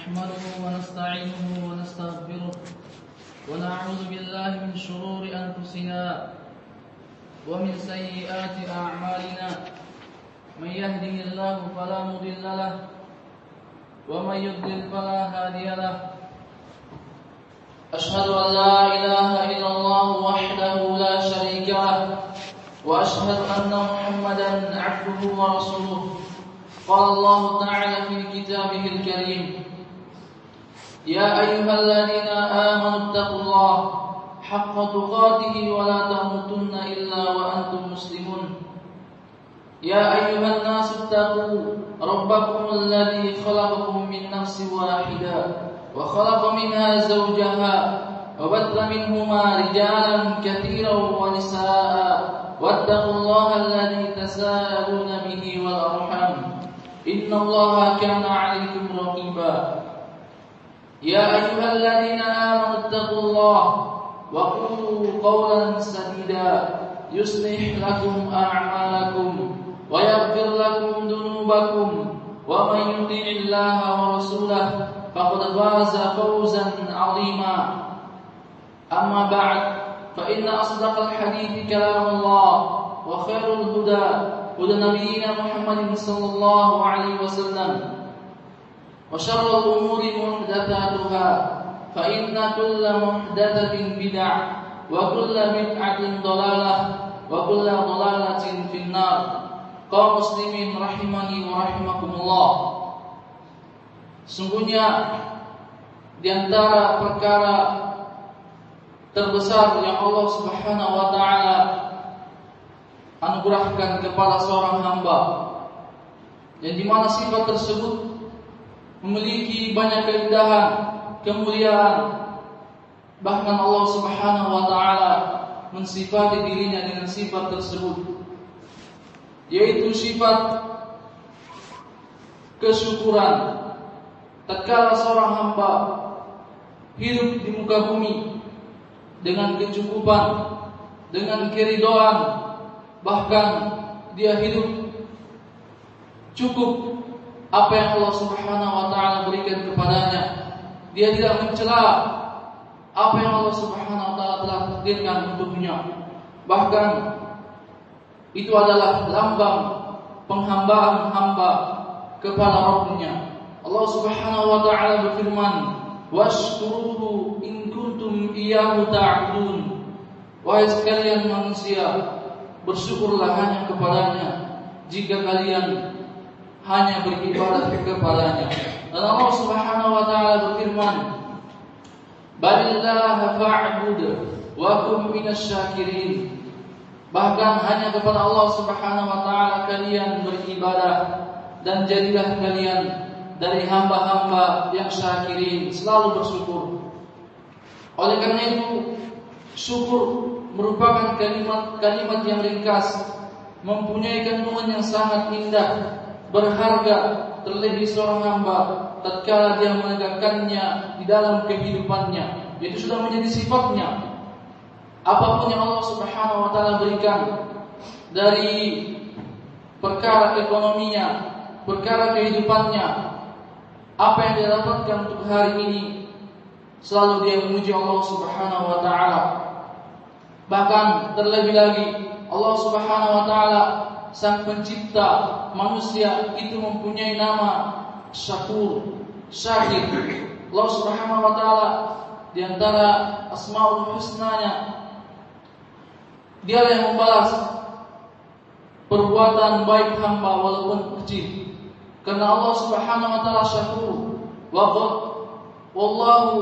نحمده ونستعينه ونستغفره ونعوذ بالله من شرور أنفسنا ومن سيئات أعمالنا من يهده الله فلا مضل له ومن يضلل فلا هادي له أشهد أن لا إله إلا الله وحده لا شريك له وأشهد أن محمدا عبده ورسوله قال الله تعالى في كتابه الكريم يا أيها الذين آمنوا اتقوا الله حق تقاته ولا تموتن إلا وأنتم مسلمون يا أيها الناس اتقوا ربكم الذي خلقكم من نفس واحدة وخلق منها زوجها وبث منهما رجالا كثيرا ونساء واتقوا الله الذي تساءلون به والأرحام إن الله كان عليكم رقيبا يا أيها الذين آمنوا اتقوا الله وقولوا قولا سديدا يصلح لكم أعمالكم ويغفر لكم ذنوبكم ومن يطع الله ورسوله فقد فاز فوزا عظيما أما بعد فإن أصدق الحديث كلام الله وخير الهدى هدى نبينا محمد صلى الله عليه وسلم وشر الأمور محدثاتها فإن كل محدثة بدعة وكل بدعة ضلالة وكل ضلالة في النار kaum muslimin rahimani wa rahimakumullah. Sungguhnya di antara perkara terbesar yang Allah Subhanahu wa taala anugerahkan kepada seorang hamba, yang dimana sifat tersebut memiliki banyak keindahan, kemuliaan, bahkan Allah Subhanahu wa taala mensifati dirinya dengan sifat tersebut, yaitu sifat kesyukuran. Tatkala seorang hamba hidup di muka bumi dengan kecukupan, dengan keridhaan, bahkan dia hidup cukup apa yang Allah Subhanahu wa taala berikan kepadanya. Dia tidak mencela apa yang Allah Subhanahu wa taala telah takdirkan untuknya. Bahkan itu adalah lambang penghambaan hamba kepada Rabb-Nya. Allah Subhanahu wa taala berfirman, "Washkuruhu in kuntum iyyahu ta'budun." Wahai sekalian manusia, bersyukurlah hanya kepadanya jika kalian hanya beribadah kepadanya. Dan Allah Subhanahu wa taala berfirman, "Balillaha fa'bud wa kum minasyakirin." Bahkan hanya kepada Allah Subhanahu wa taala kalian beribadah, dan jadilah kalian dari hamba-hamba yang syakirin, selalu bersyukur. Oleh karena itu, syukur merupakan kalimat yang ringkas, mempunyai kandungan yang sangat indah, berharga, terlebih seorang hamba tatkala dia menegakkannya di dalam kehidupannya. Itu sudah menjadi sifatnya. Apapun yang Allah Subhanahu wa taala berikan dari perkara ekonominya, perkara kehidupannya, apa yang dia dapatkan untuk hari ini, selalu dia memuji Allah Subhanahu wa taala. Bahkan terlebih lagi Allah Subhanahu wa taala sang pencipta manusia itu mempunyai nama Syakur, Syakir. Allah Subhanahu wa taala di antara Asmaul Husna-Nya, Dialah yang membalas perbuatan baik hamba walaupun kecil. Karena Allah Subhanahu wa taala Syakur, wallahu,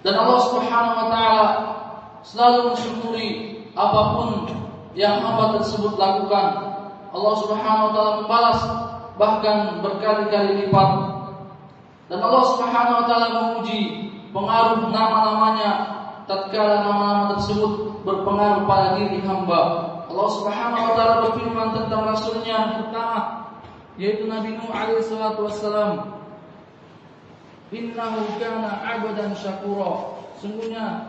dan Allah Subhanahu wa taala selalu mensyukuri apapun yang hamba tersebut lakukan. Allah Subhanahu wa taala membalas bahkan berkali-kali lipat. Dan Allah Subhanahu wa taala memuji pengaruh nama-namanya tatkala nama-nama tersebut berpengaruh pada diri hamba. Allah Subhanahu wa taala berfirman tentang rasulnya yang pertama, yaitu Nabi Nuh alaihi salatu wassalam, "Innahu kana 'abdan syakura." Sungguhnya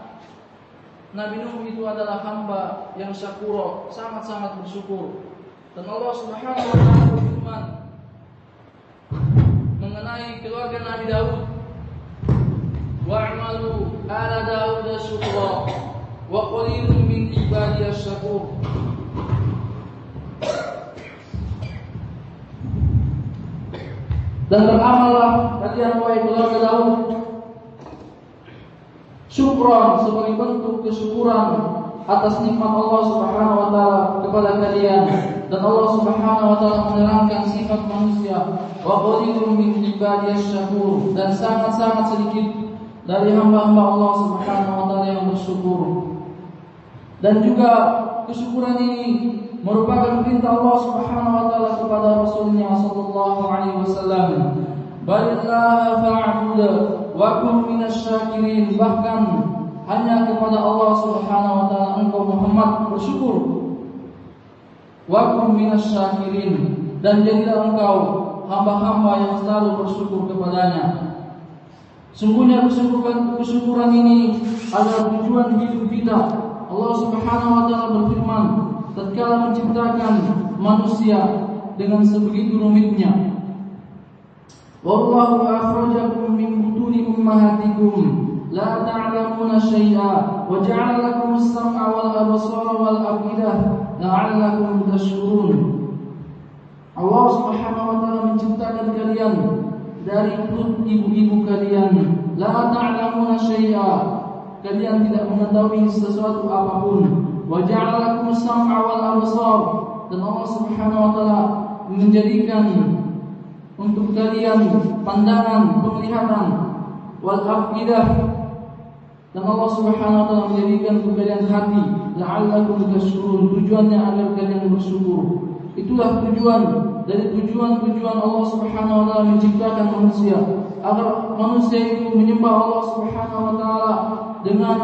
Nabi Nuh itu adalah hamba yang syakura, sangat-sangat bersyukur. Dan Allah Subhanahu wa taala berfirman mengenai keluarga Nabi Daud. Wa'malu ala Daud syukra wa qalilun min ibadiyas syakur. Dan beramallah kalian wahai keluarga Daud syukran sebagai bentuk kesyukuran atas nikmat Allah Subhanahu wa taala kepada kalian, dan Allah Subhanahu wa taala menerangkan sifat manusia wa qalilun min ibadiyas syakur, dan sangat-sangat sedikit dari hamba-hamba Allah Subhanahu wa taala yang bersyukur. Dan juga kesyukuran ini merupakan perintah Allah Subhanahu wa taala kepada Rasulnya sallallahu alaihi wasallam. Balillaha fa'bud wa kun minasy-syakirin. Bahkan hanya kepada Allah Subhanahu wa taala engkau Muhammad bersyukur. Wa kun minasy-syakirin, dan jadilah engkau hamba-hamba yang selalu bersyukur kepadanya. Sungguhnya kesyukuran ini adalah tujuan hidup kita. Allah Subhanahu wa taala berfirman tatkala menciptakan manusia dengan sebegitu rumitnya. Wallahu akhrajakum min butuni ummahatikum la ta'lamuna syai'a wa ja'ala lakum as-sam'a wal absara wal afidah la'allakum tashkurun. Allah Subhanahu wa taala menciptakan kalian dari perut ibu-ibu kalian. La ta'lamuna syai'a, kalian tidak mengetahui sesuatu apapun. Wa ja'ala lakum as-sam'a wal absar, dan Allah Subhanahu wa taala menjadikan untuk kalian pandangan, penglihatan, wal afidah, dan Allah Subhanahu wa taala menjadikan untuk kalian hati, la'allakum tashkurun, tujuannya agar kalian bersyukur. Itulah tujuan dari tujuan Allah Subhanahu wa taala menciptakan manusia, agar manusia itu menyembah Allah Subhanahu wa taala dengan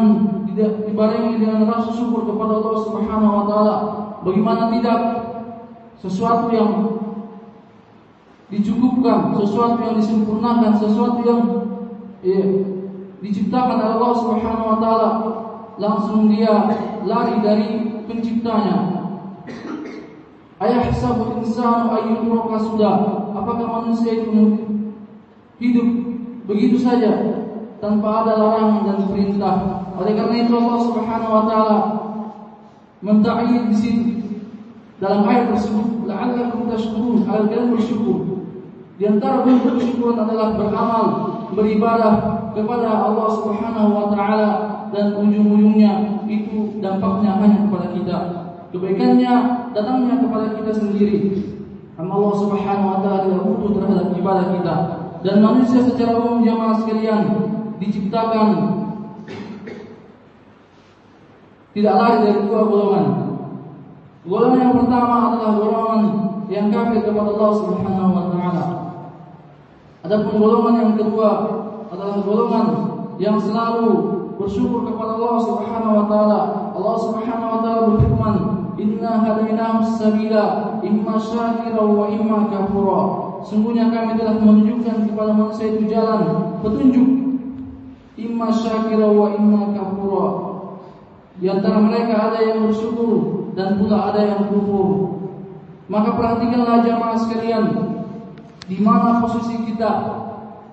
dibarengi dengan rasa syukur kepada Allah Subhanahu wa taala. Bagaimana tidak, sesuatu yang dicukupkan, sesuatu yang disempurnakan, sesuatu yang diciptakan oleh Allah Subhanahu wa taala, langsung dia lari dari penciptanya. Ayahsabul insanu ayyutraka sudah. Apakah manusia itu hidup begitu saja tanpa ada larangan dan perintah? Oleh karena itu Allah Subhanahu wa taala menta'yid di sini dalam ayat tersebut, la'allakum tashkurun, agar kalian bersyukur. Di antara bentuk kesyukuran adalah beramal, beribadah kepada Allah Subhanahu wa taala, dan ujung-ujungnya itu dampaknya hanya kepada kita. Kebaikannya datangnya kepada kita sendiri. Allah Subhanahu wa taala tidak butuh terhadap ibadah kita. Dan manusia secara umum jamaah sekalian diciptakan tidak lari dari dua golongan. Golongan yang pertama adalah golongan yang kafir kepada Allah Subhanahu wa taala. Adapun golongan yang kedua adalah golongan yang selalu bersyukur kepada Allah Subhanahu wa taala. Allah Subhanahu wa taala berfirman, "Inna hadainahu as-sabila imma syakira wa imma kafura." Sungguhnya kami telah menunjukkan kepada manusia itu jalan petunjuk, imma syakira wa imma kafura. Di antara mereka ada yang bersyukur dan pula ada yang kufur. Maka perhatikanlah jamaah sekalian, di mana posisi kita,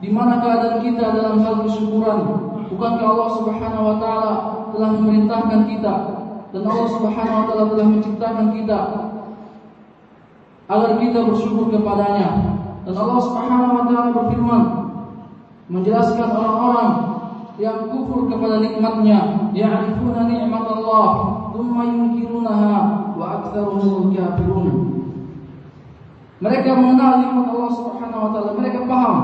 di mana keadaan kita dalam hal kesyukuran. Bukankah Allah Subhanahu wa taala telah memerintahkan kita, dan Allah Subhanahu wa taala telah menciptakan kita agar kita bersyukur kepadanya. Dan Allah Subhanahu wa taala berfirman menjelaskan orang-orang yang kufur kepada nikmatnya, ya'rifuna ni'matallah tsumma yunkirunaha wa aktsaruhum kafirun. Mereka mengenal nikmat Allah Subhanahu wa taala, mereka paham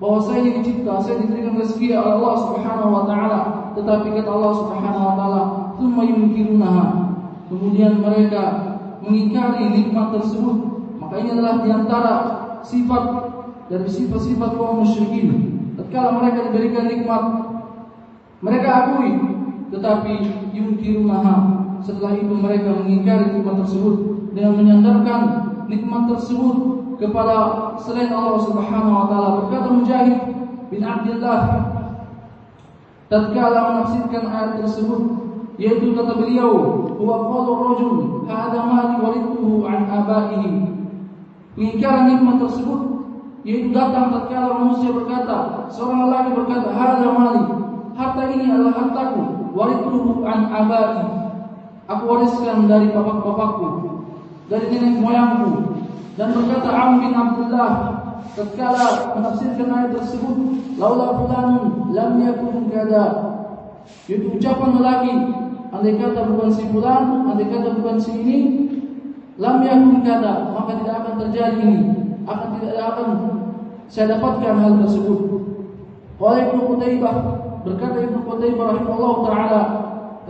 bahwa saya dicipta, saya diberikan rezeki oleh Allah Subhanahu wa taala, tetapi kata Allah Subhanahu wa taala, tsumma yunkirunaha, kemudian mereka mengingkari nikmat tersebut. Maka ini adalah di antara sifat dari sifat-sifat kaum musyrikin. Tatkala mereka diberikan nikmat, mereka akui, tetapi yunkirunaha, setelah itu mereka mengingkari nikmat tersebut dengan menyandarkan nikmat tersebut kepada selain Allah Subhanahu wa taala. Berkata Mujahid bin Abdullah tatkala menafsirkan ayat tersebut, yaitu kata beliau, huwa qaulur rajul hadza ma warithuhu an abaihi. Pengingkaran nikmat tersebut yaitu datang tatkala manusia berkata, seorang lelaki berkata, hadza mali, harta ini adalah hartaku, warithuhu an abai, aku wariskan dari bapak-bapakku, dari nenek moyangku. Dan berkata Amr bin Abdullah tatkala menafsirkan ayat tersebut, laula fulanun lam yakun kada, yaitu ucapan lelaki, andai kata bukan si fulan, andai kata bukan si ini, lam yakun kada, maka tidak akan terjadi ini, tidak akan saya dapatkan hal tersebut. Qala Ibnu Qutaibah, berkata Ibnu Qutaibah rahimahullah taala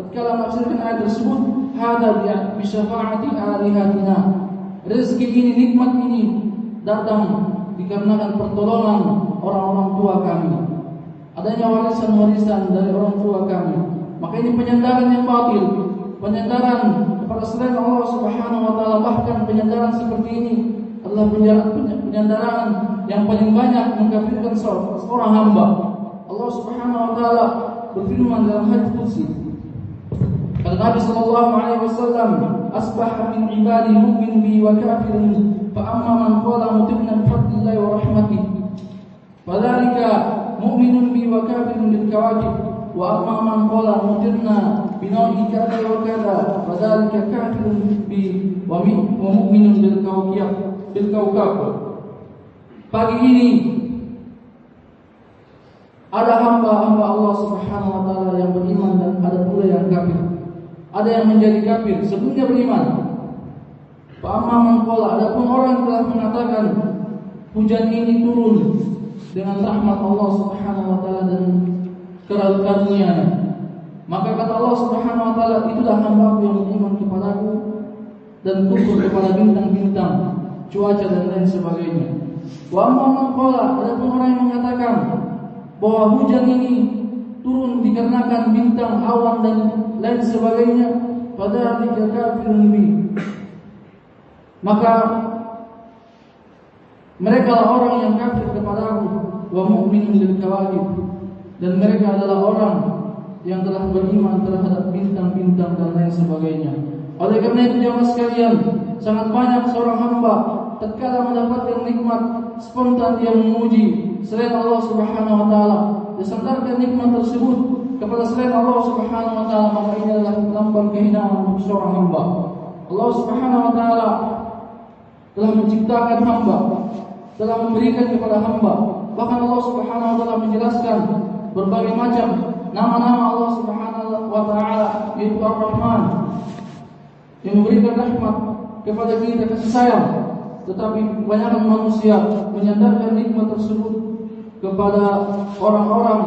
tatkala menafsirkan ayat tersebut, hadza bi syafaati alihatina, rezeki ini, nikmat ini datang dikarenakan pertolongan orang-orang tua kami, adanya warisan-warisan dari orang tua kami. Maka ini penyandaran yang batil, penyandaran kepada selain Allah Subhanahu wa taala. Bahkan penyandaran seperti ini adalah penyandaran yang paling banyak mengkafirkan seorang hamba. Allah Subhanahu wa taala berfirman dalam hadis qudsi, kata Nabi sallallahu alaihi wasallam, asbaha min ibadi mu'min bi wa kafirun, fa amma man qala mutirna bi fadlillahi wa rahmatihi, fadzalika mu'minun bi wa kafirun bil kawakib, wa amma man qala mutirna bi nawi kada wa kada, fadzalika kafirun bi wa mu'minun bil kawkab. Pagi ini ada hamba-hamba Allah Subhanahu wa taala yang beriman dan ada pula yang kafir. Ada yang menjadi kafir sebelumnya beriman. Fa amma man qala, adapun orang yang telah mengatakan hujan ini turun dengan rahmat Allah Subhanahu wa taala dan karunia-Nya, maka kata Allah Subhanahu wa taala, itulah hamba yang beriman kepadaku dan kufur kepada bintang-bintang, cuaca dan lain sebagainya. Wa amma man qala, adapun orang yang mengatakan bahwa hujan ini turun dikarenakan bintang, awan dan lain sebagainya, fadzalika kafirun bi, maka mereka adalah orang yang kafir kepadaku, wa mu'minun bil kawakib, dan mereka adalah orang yang telah beriman terhadap bintang-bintang dan lain sebagainya. Oleh karena itu jemaah sekalian, sangat banyak seorang hamba tatkala mendapatkan nikmat spontan dia memuji selain Allah Subhanahu wa taala, dia sandarkan nikmat tersebut kepada selain Allah Subhanahu wa taala, maka ini adalah lambang kehinaan untuk seorang hamba. Allah Subhanahu wa taala telah menciptakan hamba, telah memberikan kepada hamba. Bahkan Allah Subhanahu wa taala menjelaskan berbagai macam nama-nama Allah Subhanahu wa taala, yaitu Ar-Rahman, yang memberikan rahmat kepada kita, kasih sayang. Tetapi kebanyakan manusia menyandarkan nikmat tersebut kepada orang-orang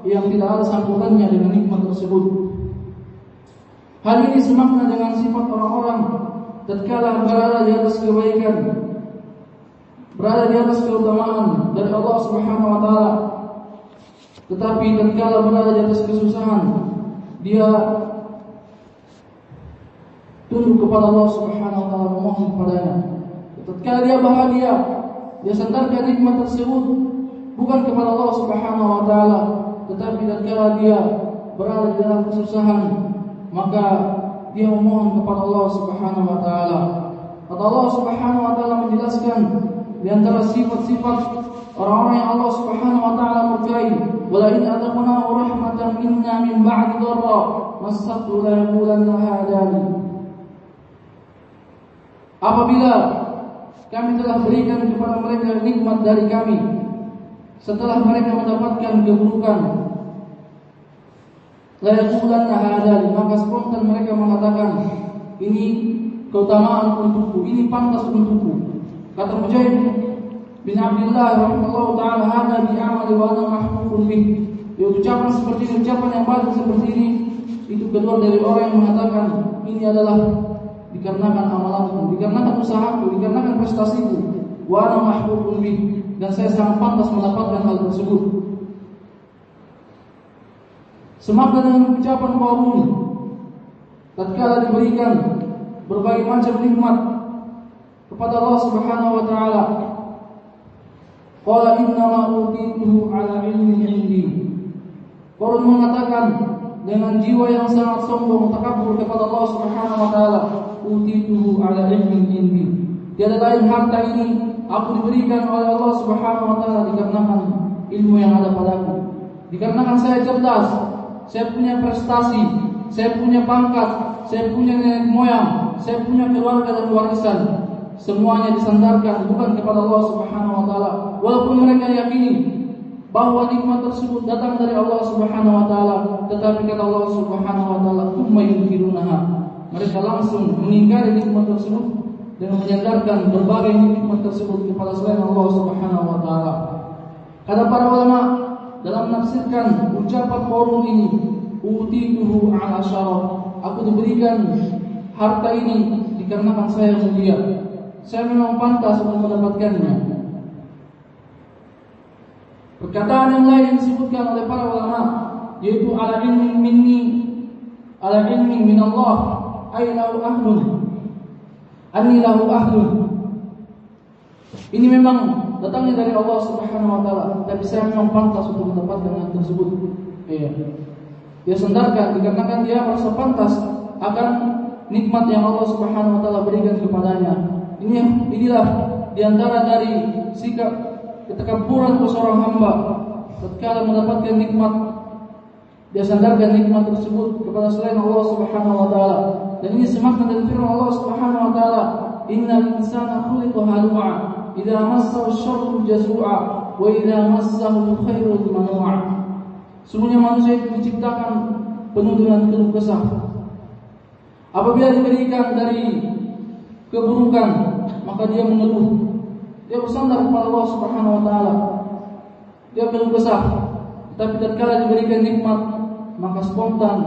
yang tidak ada sangkutannya dengan nikmat tersebut. Hal ini semakna dengan sifat orang-orang tatkala berada di atas kebaikan, berada di atas keutamaan dari Allah Subhanahu wa taala, tetapi tatkala berada di atas kesusahan, dia tunduk kepada Allah Subhanahu wa taala, memohon kepadanya. Tatkala dia bahagia, dia sandarkan nikmat tersebut bukan kepada Allah Subhanahu wa taala, tetapi tatkala dia berada di dalam kesusahan, maka dia memohon kepada Allah Subhanahu wa taala. Kata Allah Subhanahu wa taala menjelaskan di antara sifat-sifat orang-orang yang Allah Subhanahu wa taala murkai, wala in adaqnahu rahmatan minna min ba'di dharra massathu la yaqulanna hadani. Apabila kami telah berikan kepada mereka nikmat dari kami setelah mereka mendapatkan keburukan, la yaqulanna hadani, maka spontan mereka mengatakan, ini keutamaan untukku, ini pantas untukku. Kata Mujahid bin Abdullah rahimahullah taala, hada bi amali wa ana mahfufun bih. Ucapan seperti ini, ucapan yang baik seperti ini, itu keluar dari orang yang mengatakan ini adalah dikarenakan amalanku, dikarenakan usahaku, dikarenakan prestasiku, wa ana mahfufun bih, dan saya sangat pantas mendapatkan hal tersebut. Semakna dengan ucapan Qarun tatkala diberikan berbagai macam nikmat kepada Allah Subhanahu wa taala, qala inna ma utituhu ala ilmin indi. Qarun mengatakan dengan jiwa yang sangat sombong, takabur kepada Allah Subhanahu wa taala, utituhu ala ilmin indi, tiada lain harta ini aku diberikan oleh Allah Subhanahu wa taala dikarenakan ilmu yang ada padaku. Dikarenakan saya cerdas, saya punya prestasi, saya punya pangkat, saya punya nenek moyang, saya punya keluarga dan warisan. Semuanya disandarkan bukan kepada Allah Subhanahu wa taala. Walaupun mereka yakini bahwa nikmat tersebut datang dari Allah Subhanahu wa taala, tetapi kata Allah Subhanahu wa taala, "Tsumma yunkirunaha." Mereka langsung mengingkari nikmat tersebut dengan menyandarkan berbagai nikmat tersebut kepada selain Allah Subhanahu wa taala. Kata para ulama dalam menafsirkan ucapan qaulun ini, "Utituhu 'ala syaraf." Aku diberikan harta ini dikarenakan saya mulia. Saya memang pantas untuk mendapatkannya. Perkataan yang lain yang disebutkan oleh para ulama yaitu ala ilmin minni, ala ilmin min Allah, ay lahu ahlun, anni lahu ahlun. Ini memang datangnya dari Allah Subhanahu wa taala, tapi saya memang pantas untuk mendapatkan hal tersebut. Dia sandarkan dikarenakan dia merasa pantas akan nikmat yang Allah Subhanahu wa taala berikan kepadanya. Inilah diantara dari sikap ketakabburan seorang hamba tatkala mendapatkan nikmat, dia sandarkan nikmat tersebut kepada selain Allah Subhanahu wa taala. Dan ini semakna dari firman Allah Subhanahu wa taala, "Innal insana khuliqa halu'a, idza massahu asy-syarru jazua, wa idza massahu al-khairu manu'a." Sungguhnya manusia itu diciptakan penuh dengan keluh kesah. Apabila diberikan dari keburukan, maka dia mengeluh. Dia bersandar kepada Allah Subhanahu wa taala. Dia keluh kesah. Tapi tatkala diberikan nikmat, maka spontan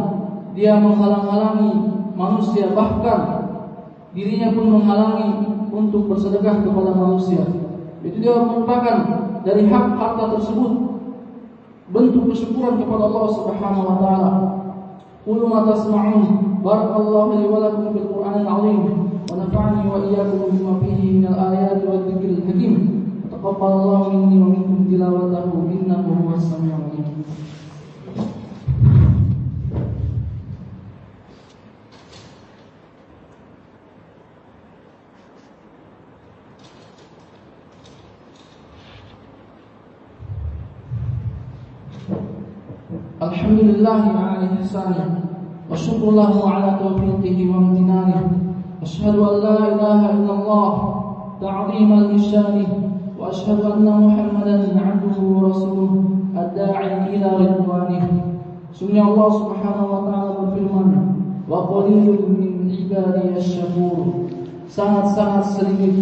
dia menghalang-halangi manusia, bahkan dirinya pun menghalangi untuk bersedekah kepada manusia. Itu dia merupakan dari hak harta tersebut bentuk kesyukuran kepada Allah Subhanahu wa taala. Qul ma tasma'un, barakallahu li wa lakum bil Qur'anil 'azim. ونفعني وإياكم بما فيه من الآيات والذكر الحكيم وتقبل الله مني ومنكم تلاوته إنه هو السميع العليم. Alhamdulillah ala ihsanihi wa syukru lahu ala taufiqihi wa imtinanihi. أشهد أن لا إله إلا الله تعظيما لشانه وأشهد أن محمدا عبده ورسوله الداعي إلى رضوانه. Sungguh Allah Subhanahu wa taala berfirman, "Wa qalilun min ibadi asy-syakur." Sangat-sangat sedikit,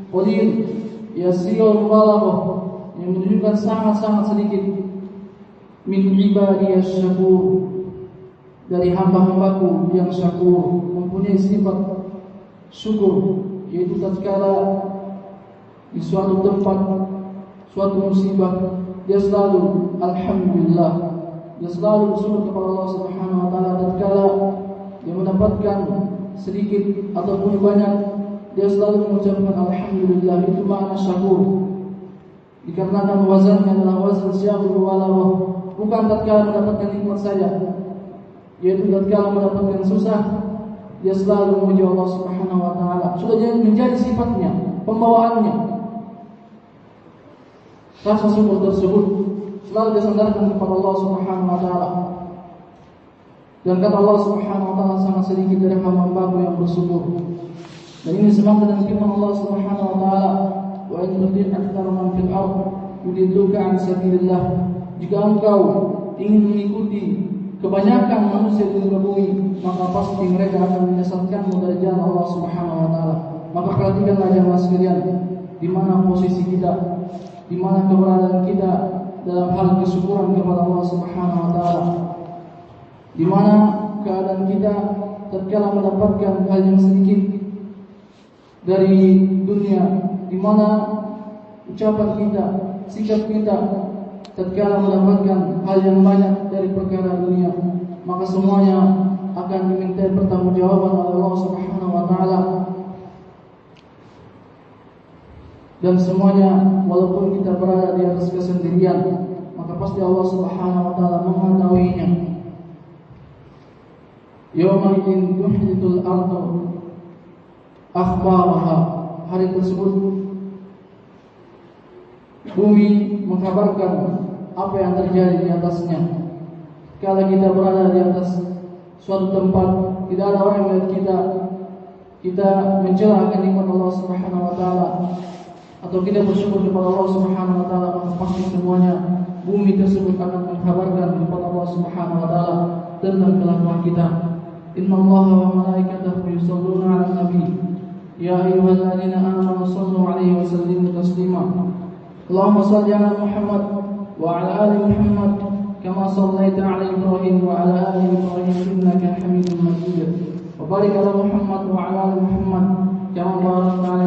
qalil yasirul balagh, yang menunjukkan sangat-sangat sedikit, min ibadi asy-syakur, dari hamba-hambaku yang syakur, mempunyai sifat syukur, yaitu tatkala di suatu tempat, suatu musibah, dia selalu alhamdulillah, dia selalu bersyukur kepada Allah Subhanahu wa taala. Tatkala dia mendapatkan sedikit ataupun banyak, dia selalu mengucapkan alhamdulillah. Itu makna syakur. Dikarenakan wazannya adalah wazan syukur walawah, bukan tatkala mendapatkan nikmat saja, yaitu tatkala mendapatkan susah, dia selalu memuji Allah Subhanahu wa taala. Sudah menjadi sifatnya, pembawaannya. Rasa syukur tersebut selalu disandarkan kepada Allah Subhanahu wa taala. Dan kata Allah Subhanahu wa taala, sangat sedikit dari hamba-Hamba yang bersyukur. Dan ini sebab dengan firman Allah Subhanahu wa taala, "Wa in tuti' aktsara man fil ardh yudilluka 'an sabilillah." Jika engkau ingin mengikuti kebanyakan manusia di muka bumi, maka pasti mereka akan menyesatkanmu dari jalan Allah Subhanahu wa taala. Maka perhatikanlah jemaah sekalian, di mana posisi kita, di mana keberadaan kita dalam hal kesyukuran kepada Allah Subhanahu wa taala. Di mana keadaan kita tatkala mendapatkan hal yang sedikit dari dunia, di mana ucapan kita, sikap kita tatkala mendapatkan hal yang banyak dari perkara dunia, maka semuanya akan diminta pertanggungjawaban oleh Allah Subhanahu wa taala. Dan semuanya walaupun kita berada di atas kesendirian, maka pasti Allah Subhanahu wa taala mengetahuinya. Yauma idzin tuhditul ardu akhbaraha. Hari tersebut bumi mengkabarkan apa yang terjadi di atasnya. Kalau kita berada di atas suatu tempat, tidak ada orang yang melihat kita mencela akan nikmat Allah Subhanahu wa taala atau kita bersyukur kepada Allah Subhanahu wa taala, maka pasti semuanya bumi tersebut akan mengkabarkan kepada Allah Subhanahu wa taala tentang kelakuan kita. Innallaha wa malaikatahu yusholluna 'alan nabi ya ayyuhalladzina amanu shallu 'alaihi wa sallimu taslima. Allahumma shalli 'ala Muhammad wa 'ala ali Muhammad kama shallaita 'ala Ibrahim wa 'ala ali Ibrahim innaka Hamidum Majid. Wa barik 'ala Muhammad wa 'ala ali Muhammad kama barakta 'ala